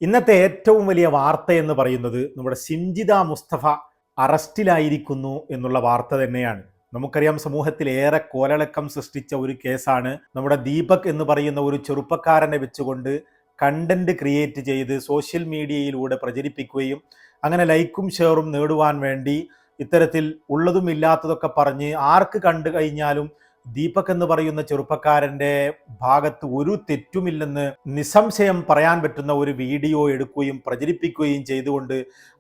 ഇന്നത്തെ ഏറ്റവും വലിയ വാർത്ത എന്ന് പറയുന്നത് നമ്മുടെ സിംജിത മുസ്തഫ അറസ്റ്റിലായിരിക്കുന്നു എന്നുള്ള വാർത്ത തന്നെയാണ്. നമുക്കറിയാം, സമൂഹത്തിൽ ഏറെ കോലളക്കം സൃഷ്ടിച്ച ഒരു കേസാണ്. നമ്മുടെ ദീപക് എന്ന് പറയുന്ന ഒരു ചെറുപ്പക്കാരനെ വെച്ചുകൊണ്ട് കണ്ടന്റ് ക്രിയേറ്റ് ചെയ്ത് സോഷ്യൽ മീഡിയയിലൂടെ പ്രചരിപ്പിക്കുകയും അങ്ങനെ ലൈക്കും ഷെയറും നേടുവാൻ വേണ്ടി ഇത്തരത്തിൽ ഉള്ളതും ഇല്ലാത്തതൊക്കെ പറഞ്ഞ് ആർക്ക് കണ്ടു കഴിഞ്ഞാലും ദീപക് എന്ന് പറയുന്ന ചെറുപ്പക്കാരൻ്റെ ഭാഗത്ത് ഒരു തെറ്റുമില്ലെന്ന് നിസ്സംശയം പറയാൻ പറ്റുന്ന ഒരു വീഡിയോ എടുക്കുകയും പ്രചരിപ്പിക്കുകയും ചെയ്തുകൊണ്ട്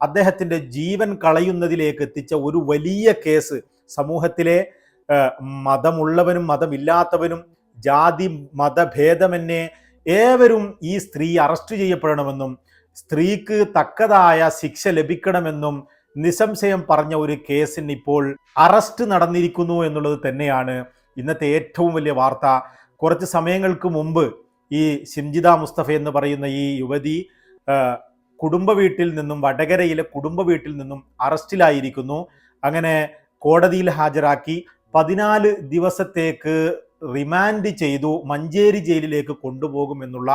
അദ്ദേഹത്തിൻ്റെ ജീവൻ കളയുന്നതിലേക്ക് എത്തിച്ച ഒരു വലിയ കേസ് സമൂഹത്തിലെ മതമുള്ളവനും മതമില്ലാത്തവനും ജാതി മതഭേദമന്യേ ഏവരും ഈ സ്ത്രീ അറസ്റ്റ് ചെയ്യപ്പെടണമെന്നും സ്ത്രീക്ക് തക്കതായ ശിക്ഷ ലഭിക്കണമെന്നും നിസ്സംശയം പറഞ്ഞ ഒരു കേസിന് ഇപ്പോൾ അറസ്റ്റ് നടന്നിരിക്കുന്നു എന്നുള്ളത് തന്നെയാണ് ഇന്നത്തെ ഏറ്റവും വലിയ വാർത്ത. കുറച്ച് സമയങ്ങൾക്ക് മുമ്പ് ഈ സിംജിത മുസ്തഫ എന്ന് പറയുന്ന ഈ യുവതി കുടുംബ വീട്ടിൽ നിന്നും, വടകരയിലെ കുടുംബ വീട്ടിൽ നിന്നും അറസ്റ്റിലായിരിക്കുന്നു. അങ്ങനെ കോടതിയിൽ ഹാജരാക്കി 14 ദിവസത്തേക്ക് റിമാൻഡ് ചെയ്തു മഞ്ചേരി ജയിലിലേക്ക് കൊണ്ടുപോകുമെന്നുള്ള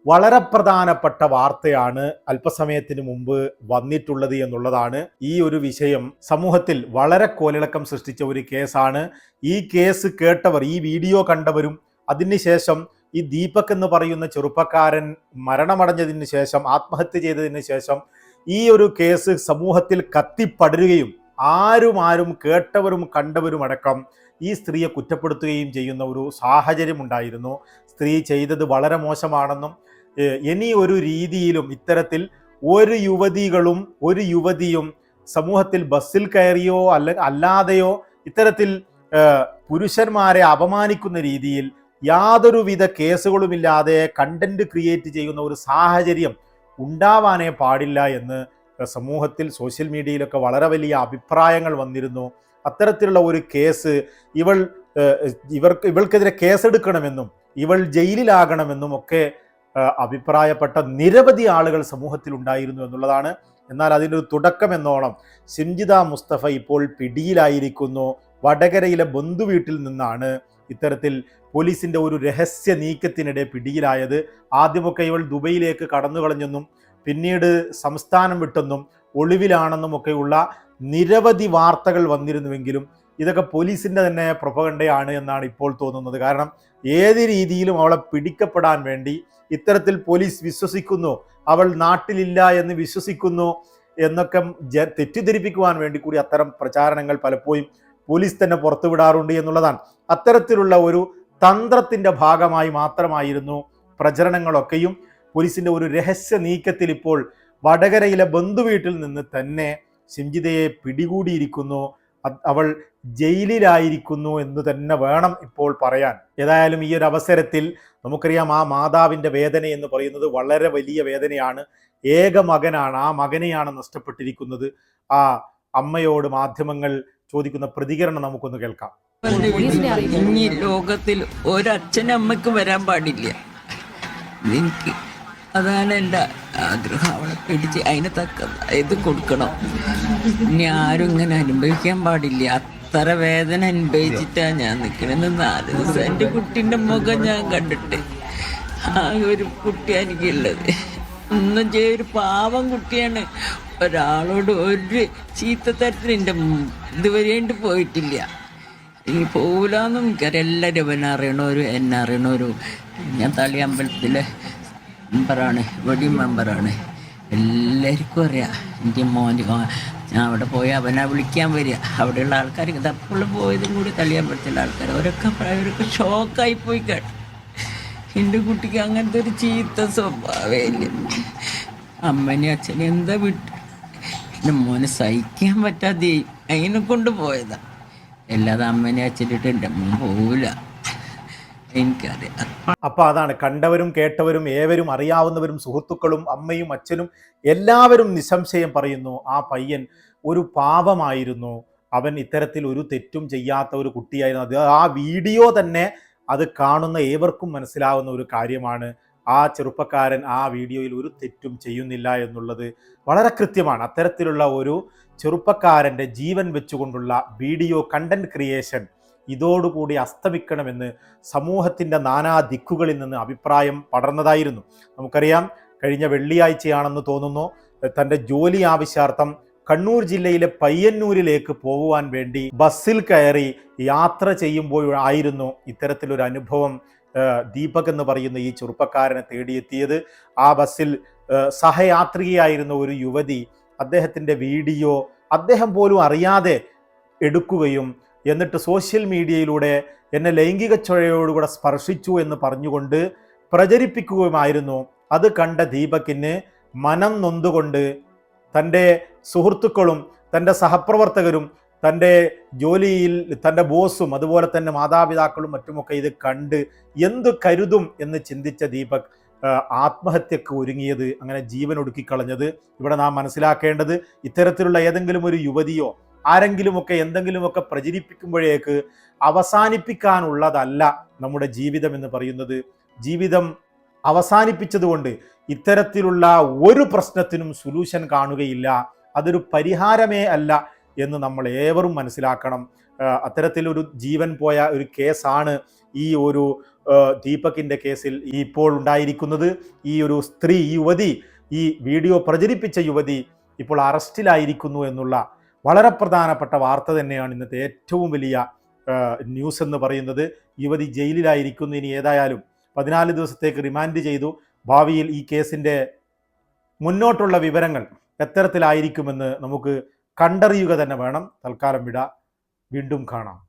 വളരെ പ്രധാനപ്പെട്ട വാർത്തയാണ് അല്പസമയത്തിന് മുമ്പ് വന്നിട്ടുള്ളത് എന്നുള്ളതാണ്. ഈ ഒരു വിഷയം സമൂഹത്തിൽ വളരെ കോലിളക്കം സൃഷ്ടിച്ച ഒരു കേസാണ്. ഈ കേസ് കേട്ടവർ, ഈ വീഡിയോ കണ്ടവരും, അതിനുശേഷം ഈ ദീപക് എന്ന് പറയുന്ന ചെറുപ്പക്കാരൻ മരണമടഞ്ഞതിന് ശേഷം, ആത്മഹത്യ ചെയ്തതിന് ശേഷം ഈ ഒരു കേസ് സമൂഹത്തിൽ കത്തിപ്പടരുകയും ആരും കേട്ടവരും കണ്ടവരും അടക്കം ഈ സ്ത്രീയെ കുറ്റപ്പെടുത്തുകയും ചെയ്യുന്ന ഒരു സാഹചര്യം ഉണ്ടായിരുന്നു. സ്ത്രീ ചെയ്തത് വളരെ മോശമാണെന്നും ഇനി ഒരു രീതിയിലും ഇത്തരത്തിൽ ഒരു യുവതിയും സമൂഹത്തിൽ ബസ്സിൽ കയറിയോ അല്ലാതെയോ ഇത്തരത്തിൽ പുരുഷന്മാരെ അപമാനിക്കുന്ന രീതിയിൽ യാതൊരുവിധ കേസുകളുമില്ലാതെ കണ്ടന്റ് ക്രിയേറ്റ് ചെയ്യുന്ന ഒരു സാഹചര്യം ഉണ്ടാവാനേ പാടില്ല എന്ന് സമൂഹത്തിൽ സോഷ്യൽ മീഡിയയിലൊക്കെ വളരെ വലിയ അഭിപ്രായങ്ങൾ വന്നിരുന്നു. അത്തരത്തിലുള്ള ഒരു കേസ് ഇവൾക്കെതിരെ കേസെടുക്കണമെന്നും ഇവൾ ജയിലിലാകണമെന്നും ഒക്കെ അഭിപ്രായപ്പെട്ട നിരവധി ആളുകൾ സമൂഹത്തിൽ ഉണ്ടായിരുന്നു എന്നുള്ളതാണ്. എന്നാൽ അതിൻ്റെ ഒരു തുടക്കം എന്നോണം സിംജിത മുസ്തഫ ഇപ്പോൾ പിടിയിലായിരിക്കുന്നു. വടകരയിലെ ബന്ധുവീട്ടിൽ നിന്നാണ് ഇത്തരത്തിൽ പോലീസിൻ്റെ ഒരു രഹസ്യ നീക്കത്തിനിടെ പിടിയിലായത്. ആദ്യമൊക്കെ ഇവൾ ദുബൈയിലേക്ക് കടന്നു കളഞ്ഞെന്നും പിന്നീട് സംസ്ഥാനം വിട്ടെന്നും ഒളിവിലാണെന്നും ഒക്കെയുള്ള നിരവധി വാർത്തകൾ വന്നിരുന്നുവെങ്കിലും ഇതൊക്കെ പോലീസിൻ്റെ തന്നെ പ്രൊപ്പഗണ്ടയാണ് എന്നാണ് ഇപ്പോൾ തോന്നുന്നത്. കാരണം ഏത് രീതിയിലും അവളെ പിടിക്കപ്പെടാൻ വേണ്ടി ഇത്തരത്തിൽ പോലീസ് വിശ്വസിക്കുന്നു, അവൾ നാട്ടിലില്ല എന്ന് വിശ്വസിക്കുന്നു എന്നൊക്കെ തെറ്റിദ്ധരിപ്പിക്കുവാൻ വേണ്ടി കൂടി അത്തരം പ്രചാരണങ്ങൾ പലപ്പോഴും പോലീസ് തന്നെ പുറത്തുവിടാറുണ്ട് എന്നുള്ളതാണ്. അത്തരത്തിലുള്ള ഒരു തന്ത്രത്തിൻ്റെ ഭാഗമായി മാത്രമായിരുന്നു പ്രചരണങ്ങളൊക്കെയും. പോലീസിൻ്റെ ഒരു രഹസ്യ നീക്കത്തിൽ ഇപ്പോൾ വടകരയിലെ ബന്ധുവീട്ടിൽ നിന്ന് തന്നെ സിംജിതയെ പിടികൂടിയിരിക്കുന്നു. അവൾ ജയിലിലായിരിക്കുന്നു എന്ന് തന്നെ വേണം ഇപ്പോൾ പറയാൻ. ഏതായാലും ഈ ഒരു അവസരത്തിൽ നമുക്കറിയാം, ആ മാതാവിൻ്റെ വേദന എന്ന് പറയുന്നത് വളരെ വലിയ വേദനയാണ്. ഏക മകനാണ്, ആ മകനെയാണ് നഷ്ടപ്പെട്ടിരിക്കുന്നത്. ആ അമ്മയോട് മാധ്യമങ്ങൾ ചോദിക്കുന്ന പ്രതികരണം നമുക്കൊന്ന് കേൾക്കാം. ഇനി ലോകത്തിൽ ഒരച്ഛനമ്മക്ക് വരാൻ പാടില്ല. എനിക്ക് അതാണ് എൻ്റെ ആഗ്രഹം. അവളെ പിടിച്ച് അതിന് തക്ക ഇത് കൊടുക്കണം. ഇനി ആരും ഇങ്ങനെ അനുഭവിക്കാൻ പാടില്ല. അത്ര വേദന അനുഭവിച്ചിട്ടാണ് ഞാൻ നിൽക്കണമെന്ന് 4 ദിവസം എൻ്റെ കുട്ടീൻ്റെ മുഖം ഞാൻ കണ്ടിട്ട്. ആ ഒരു കുട്ടിയാണ് എനിക്കുള്ളത്. ഒന്നും ഒരു പാവം കുട്ടിയാണ്. ഒരാളോട് ഒരു ചീത്ത തരത്തിൽ എൻ്റെ ഇതുവരെയായിട്ട് പോയിട്ടില്ല. ഇനി പോകില്ലെന്നും എനിക്കറിയാം. എല്ലാവരും എന്നെ അറിയണവരും ഞാൻ തളിയമ്പലത്തിലെ മെമ്പറാണ്, വെടിയും മെമ്പറാണ്. എല്ലാവർക്കും അറിയാം എൻ്റെ മോന്. ഞാൻ അവിടെ പോയി അവനെ വിളിക്കാൻ വരിക. അവിടെയുള്ള ആൾക്കാർ ഇതപ്പോൾ പോയതും കൂടി തളിയമ്പലത്തിലെ ആൾക്കാർ അവരൊക്കെ ഷോക്കായി പോയി കേട്ടു. എൻ്റെ കുട്ടിക്ക് അങ്ങനത്തെ ഒരു ചീത്ത സ്വഭാവമേ ഇല്ല. അമ്മനെയും അച്ഛനെ എന്താ വിട്ടു. എൻ്റെ മോനെ സഹിക്കാൻ പറ്റാതെ അതിനെ കൊണ്ട് പോയതാണ്. അല്ലാതെ അമ്മനെ അച്ഛനിട്ട് എൻ്റെ മോൻ പോവില്ല. എനിക്കറിയാം. അപ്പോൾ അതാണ്, കണ്ടവരും കേട്ടവരും ഏവരും അറിയാവുന്നവരും സുഹൃത്തുക്കളും അമ്മയും അച്ഛനും എല്ലാവരും നിസ്സംശയം പറയുന്നു, ആ പയ്യൻ ഒരു പാപമായിരുന്നു. അവൻ ഇത്തരത്തിൽ ഒരു തെറ്റും ചെയ്യാത്ത ഒരു കുട്ടിയായിരുന്നു. അത് ആ വീഡിയോ തന്നെ അത് കാണുന്ന ഏവർക്കും മനസ്സിലാവുന്ന ഒരു കാര്യമാണ്. ആ ചെറുപ്പക്കാരൻ ആ വീഡിയോയിൽ ഒരു തെറ്റും ചെയ്യുന്നില്ല എന്നുള്ളത് വളരെ കൃത്യമാണ്. അത്തരത്തിലുള്ള ഒരു ചെറുപ്പക്കാരൻ്റെ ജീവൻ വെച്ചുകൊണ്ടുള്ള വീഡിയോ കണ്ടന്റ് ക്രിയേഷൻ ഇതോടുകൂടി അസ്തമിക്കണമെന്ന് സമൂഹത്തിൻ്റെ നാനാ ദിക്കുകളിൽ നിന്ന് അഭിപ്രായം പടർന്നതായിരുന്നു. നമുക്കറിയാം, കഴിഞ്ഞ വെള്ളിയാഴ്ചയാണെന്ന് തോന്നുന്നു, തൻ്റെ ജോലി ആവശ്യാർത്ഥം കണ്ണൂർ ജില്ലയിലെ പയ്യന്നൂരിലേക്ക് പോകുവാൻ വേണ്ടി ബസ്സിൽ കയറി യാത്ര ചെയ്യുമ്പോഴായിരുന്നു ഇത്തരത്തിലൊരു അനുഭവം ദീപക് എന്ന് പറയുന്ന ഈ ചെറുപ്പക്കാരനെ തേടിയെത്തിയത്. ആ ബസ്സിൽ സഹയാത്രികയായിരുന്ന ഒരു യുവതി അദ്ദേഹത്തിൻ്റെ വീഡിയോ അദ്ദേഹം പോലും അറിയാതെ എടുക്കുകയും എന്നിട്ട് സോഷ്യൽ മീഡിയയിലൂടെ എന്നെ ലൈംഗിക ചുഴയോടുകൂടെ സ്പർശിച്ചു എന്ന് പറഞ്ഞുകൊണ്ട് പ്രചരിപ്പിക്കുകയുമായിരുന്നു. അത് കണ്ട ദീപകിന് മനം നൊന്തുകൊണ്ട് തൻ്റെ സുഹൃത്തുക്കളും തൻ്റെ സഹപ്രവർത്തകരും തൻ്റെ ജോലിയിൽ തൻ്റെ ബോസും അതുപോലെ തന്നെ മാതാപിതാക്കളും മറ്റുമൊക്കെ ഇത് കണ്ട് എന്തു കരുതും എന്ന് ചിന്തിച്ച ദീപക് ആത്മഹത്യക്ക് ഒരുങ്ങിയത്, അങ്ങനെ ജീവൻ ഒടുക്കിക്കളഞ്ഞത്. ഇവിടെ നാം മനസ്സിലാക്കേണ്ടത്, ഇത്തരത്തിലുള്ള ഏതെങ്കിലും ഒരു യുവതിയോ ആരെങ്കിലുമൊക്കെ എന്തെങ്കിലുമൊക്കെ പ്രചരിപ്പിക്കുമ്പോഴേക്ക് അവസാനിപ്പിക്കാനുള്ളതല്ല നമ്മുടെ ജീവിതം എന്ന് പറയുന്നത്. ജീവിതം അവസാനിപ്പിച്ചതുകൊണ്ട് ഇത്തരത്തിലുള്ള ഒരു പ്രശ്നത്തിനും സൊല്യൂഷൻ കാണുകയില്ല, അതൊരു പരിഹാരമേ അല്ല എന്ന് നമ്മൾ ഏവരും മനസ്സിലാക്കണം. അത്തരത്തിലൊരു ജീവൻ പോയ ഒരു കേസാണ് ഈ ഒരു ദീപകിൻ്റെ കേസിൽ ഇപ്പോൾ ഉണ്ടായിരിക്കുന്നത്. ഈ ഒരു സ്ത്രീ, ഈ യുവതി, ഈ വീഡിയോ പ്രചരിപ്പിച്ച യുവതി ഇപ്പോൾ അറസ്റ്റിലായിരിക്കുന്നു എന്നുള്ള വളരെ പ്രധാനപ്പെട്ട വാർത്ത തന്നെയാണ് ഇന്നത്തെ ഏറ്റവും വലിയ ന്യൂസ് എന്ന് പറയുന്നത്. യുവതി ജയിലിലായിരിക്കുന്നു. ഇനി ഏതായാലും 14 ദിവസത്തേക്ക് റിമാൻഡ് ചെയ്തു. ഭാവിയിൽ ഈ കേസിൻ്റെ മുന്നോട്ടുള്ള വിവരങ്ങൾ എത്തരത്തിലായിരിക്കുമെന്ന് നമുക്ക് കണ്ടറിയുക തന്നെ വേണം. തൽക്കാലം വീണ്ടും കാണാം.